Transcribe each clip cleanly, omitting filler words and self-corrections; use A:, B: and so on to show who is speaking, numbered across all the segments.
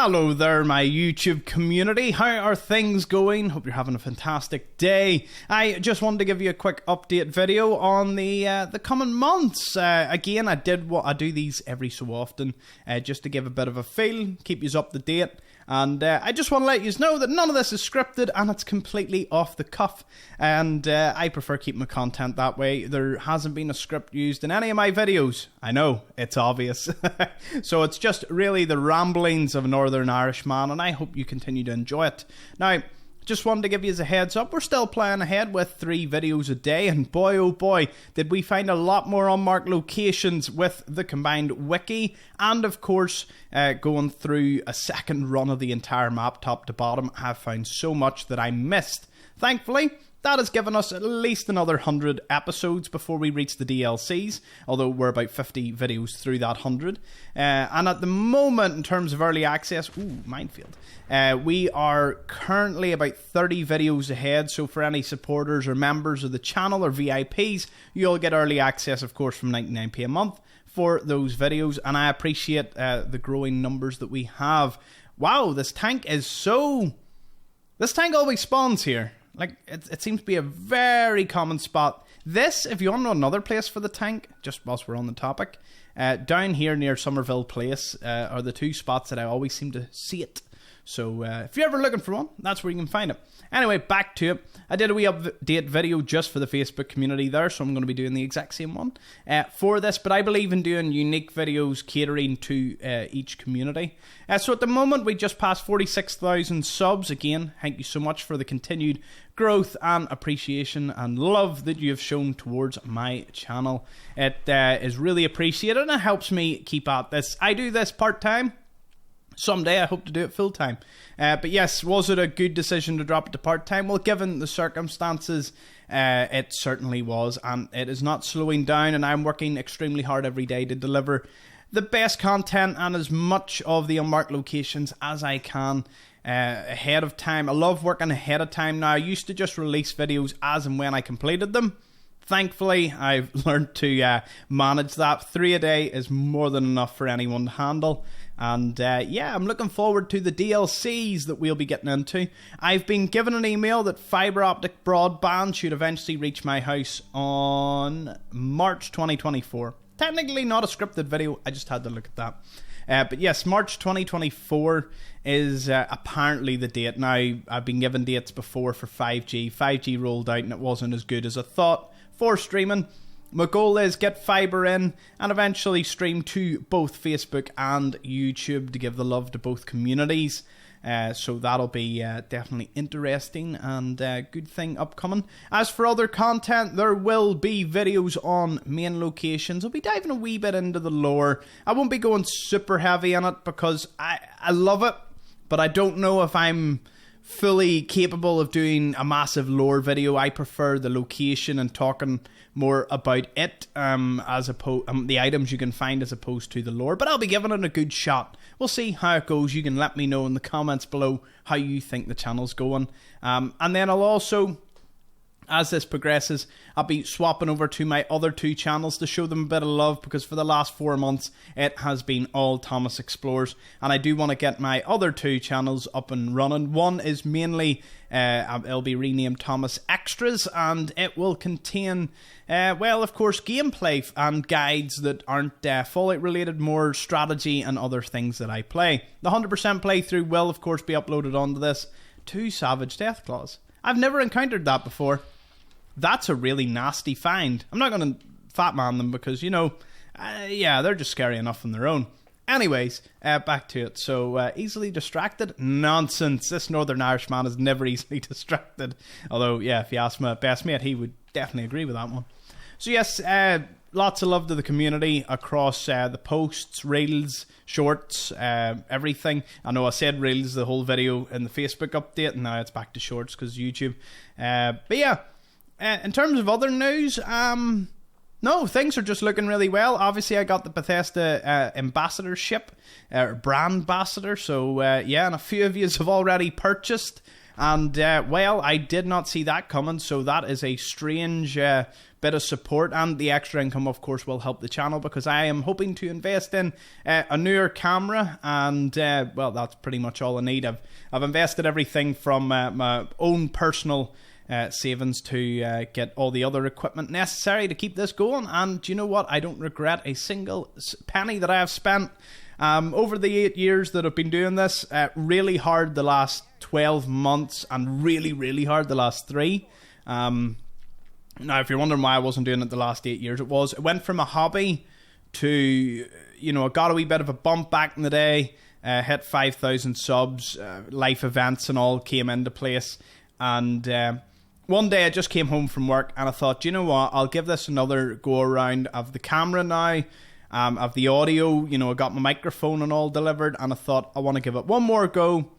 A: Hello there, my YouTube community. How are things going? Hope you're having a fantastic day. I just wanted to give you a quick update video on the coming months. Again, I do these every so often, just to give a bit of a feel, keep you up to date. And I just want to let you know that none of this is scripted and it's completely off the cuff. And I prefer keeping my content that way. There hasn't been a script used in any of my videos. I know, it's obvious. So it's just really the ramblings of a Northern Irishman, and I hope you continue to enjoy it. Now, just wanted to give you a heads up, we're still playing ahead with 3 videos a day, and boy oh boy, did we find a lot more unmarked locations with the combined wiki, and of course, going through a second run of the entire map top to bottom. I have found so much that I missed. Thankfully, that has given us at least another 100 episodes before we reach the DLCs, although we're about 50 videos through that 100. And at the moment, in terms of early access, minefield, we are currently about 30 videos ahead, so for any supporters or members of the channel or VIPs, you'll get early access, of course, from 99p a month for those videos, and I appreciate the growing numbers that we have. Wow, this tank always spawns here. Like, it seems to be a very common spot. This, if you want to know another place for the tank, just whilst we're on the topic, down here near Somerville Place are the 2 spots that I always seem to see it. So if you're ever looking for one, that's where you can find it. Anyway, back to it. I did a wee update video just for the Facebook community there, so I'm going to be doing the exact same one for this, but I believe in doing unique videos catering to each community. So at the moment, we just passed 46,000 subs. Again, thank you so much for the continued growth and appreciation and love that you have shown towards my channel. It is really appreciated, and it helps me keep at this. I do this part-time. Someday I hope to do it full time. But yes, was it a good decision to drop it to part time? Well, given the circumstances, it certainly was, and it is not slowing down, and I'm working extremely hard every day to deliver the best content and as much of the unmarked locations as I can ahead of time. I love working ahead of time now. I used to just release videos as and when I completed them. Thankfully, I've learned to manage that. 3 a day is more than enough for anyone to handle. And yeah, I'm looking forward to the DLCs that we'll be getting into. I've been given an email that fibre optic broadband should eventually reach my house on March 2024. Technically not a scripted video, I just had to look at that. But yes, March 2024 is apparently the date. Now, I've been given dates before for 5G. 5G rolled out and it wasn't as good as I thought for streaming. My goal is get fibre in and eventually stream to both Facebook and YouTube to give the love to both communities. So that'll be definitely interesting and good thing upcoming. As for other content, there will be videos on main locations. I'll be diving a wee bit into the lore. I won't be going super heavy on it because I love it, but I don't know if I'm fully capable of doing a massive lore video. I prefer the location and talking more about it as opposed the items you can find as opposed to the lore, but I'll be giving it a good shot. We'll see how it goes. You can let me know in the comments below how you think the channel's going, and then I'll also, as this progresses, I'll be swapping over to my other 2 channels to show them a bit of love, because for the last 4 months it has been all Thomas Explores, and I do want to get my other 2 channels up and running. One is mainly it'll be renamed Thomas Extras, and it will contain well, of course, gameplay and guides that aren't Fallout related, more strategy and other things that I play. The 100% playthrough will of course be uploaded onto this. 2 Savage Deathclaws. I've never encountered that before. That's a really nasty find. I'm not going to fat man them because, you know, yeah, they're just scary enough on their own. Anyways, back to it. So, easily distracted? Nonsense. This Northern Irishman is never easily distracted. Although, yeah, if you ask my best mate, he would definitely agree with that one. So, yes, lots of love to the community across the posts, reels, shorts, everything. I know I said reels the whole video in the Facebook update, and now it's back to shorts because YouTube. But yeah, in terms of other news, no, things are just looking really well. Obviously, I got the Bethesda ambassadorship, brand ambassador. So yeah, and a few of you have already purchased And, well, I did not see that coming, so that is a strange bit of support. And the extra income, of course, will help the channel because I am hoping to invest in a newer camera. And, well, that's pretty much all I need. I've invested everything from my own personal savings to get all the other equipment necessary to keep this going. And do you know what? I don't regret a single penny that I have spent over the 8 years that I've been doing this. Really hard the last 12 months and really, really hard the last 3. Now, if you're wondering why I wasn't doing it the last 8 years, it went from a hobby to, you know, I got a wee bit of a bump back in the day, hit 5,000 subs, life events and all came into place. And one day I just came home from work and I thought, you know what, I'll give this another go around of the camera now, of the audio. You know, I got my microphone and all delivered and I thought I want to give it one more go.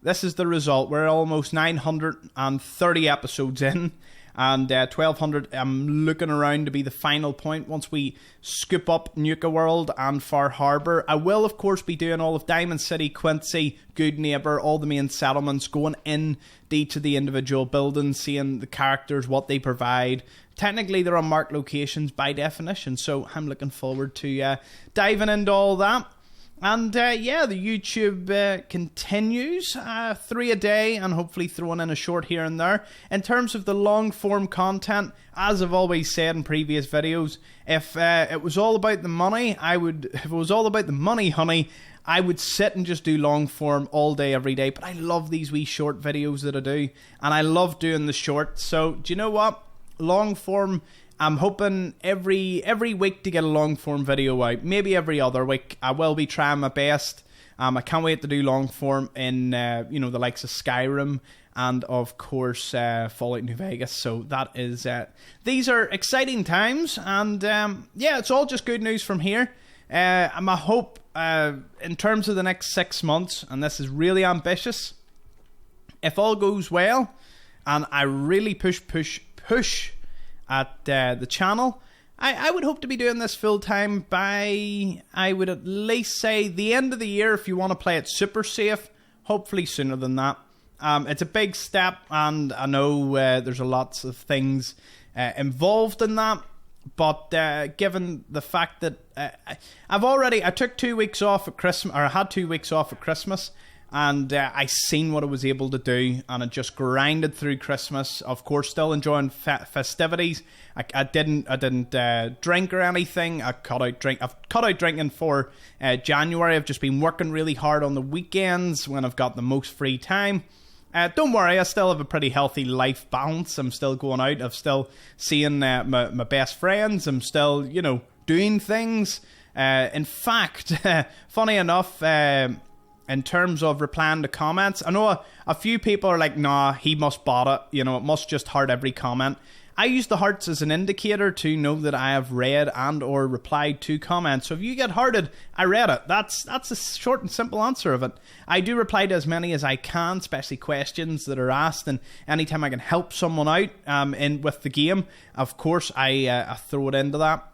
A: This is the result. We're almost 930 episodes in. And 1,200, I'm looking around to be the final point once we scoop up Nuka World and Far Harbour. I will, of course, be doing all of Diamond City, Quincy, Good Neighbour, all the main settlements, going in each of the individual buildings, seeing the characters, what they provide. Technically, they're unmarked locations by definition, so I'm looking forward to diving into all that. And yeah, the YouTube continues, 3 a day, and hopefully throwing in a short here and there. In terms of the long form content, as I've always said in previous videos, if it was all about the money, if it was all about the money, honey, I would sit and just do long form all day, every day. But I love these wee short videos that I do, and I love doing the shorts. So do you know what? Long form, I'm hoping every week to get a long form video out. Maybe every other week. I will be trying my best. I can't wait to do long form in you know, the likes of Skyrim and of course Fallout New Vegas. So that is these are exciting times, and yeah, it's all just good news from here. My hope in terms of the next 6 months, and this is really ambitious, if all goes well and I really push at the channel, I would hope to be doing this full time by, I would at least say, the end of the year if you want to play it super safe. Hopefully sooner than that. It's a big step, and I know there's lots of things involved in that, but given the fact that I took 2 weeks off at Christmas, or I had 2 weeks off at Christmas, and I seen what I was able to do, and I just grinded through Christmas. Of course, still enjoying festivities. I didn't drink or anything. I've cut out drinking for January. I've just been working really hard on the weekends when I've got the most free time. Don't worry, I still have a pretty healthy life balance. I'm still going out. I'm still seeing my best friends. I'm still, you know, doing things. In fact, funny enough, in terms of replying to comments, I know a few people are like, nah, he must bot it. You know, it must just heart every comment. I use the hearts as an indicator to know that I have read and or replied to comments. So if you get hearted, I read it. That's a short and simple answer of it. I do reply to as many as I can, especially questions that are asked, and anytime I can help someone out with the game, of course, I throw it into that.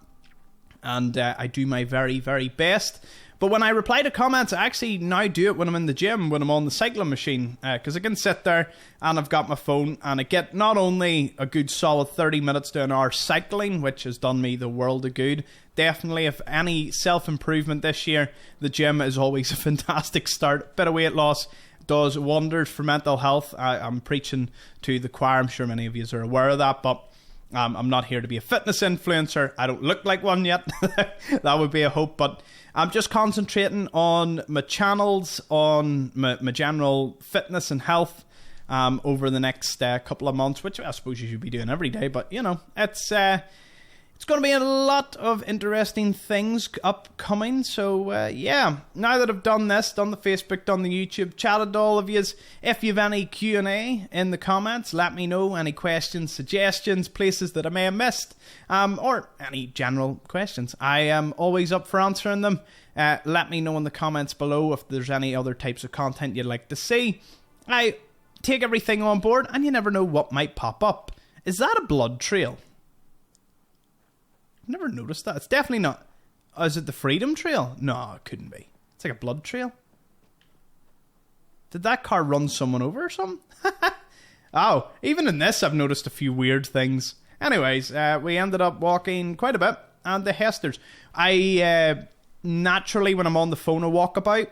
A: And I do my very, very best. But when I reply to comments, I actually now do it when I'm in the gym, when I'm on the cycling machine, because I can sit there and I've got my phone and I get not only a good solid 30 minutes to an hour cycling, which has done me the world of good. Definitely, if any self-improvement this year, the gym is always a fantastic start. Bit of weight loss does wonders for mental health. I'm preaching to the choir. I'm sure many of you are aware of that, but I'm not here to be a fitness influencer. I don't look like one yet. That would be a hope, but I'm just concentrating on my channels, on my general fitness and health over the next couple of months, which I suppose you should be doing every day. But, you know, it's going to be a lot of interesting things upcoming. So, yeah, now that I've done this, done the Facebook, done the YouTube, chatted to all of yous, if you've any Q&A in the comments, let me know. Any questions, suggestions, places that I may have missed, or any general questions. I am always up for answering them. Let me know in the comments below if there's any other types of content you'd like to see. I take everything on board, and you never know what might pop up. Is that a blood trail? I've never noticed that. It's definitely not. Oh, is it the Freedom Trail? No, it couldn't be. It's like a blood trail. Did that car run someone over or something? Oh, even in this I've noticed a few weird things. Anyways, we ended up walking quite a bit. And the Hesters. I naturally, when I'm on the phone, I walk about.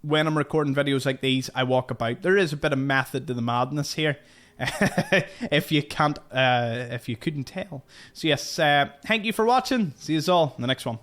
A: When I'm recording videos like these, I walk about. There is a bit of method to the madness here. if you couldn't tell. So yes, thank you for watching. See you all in the next one.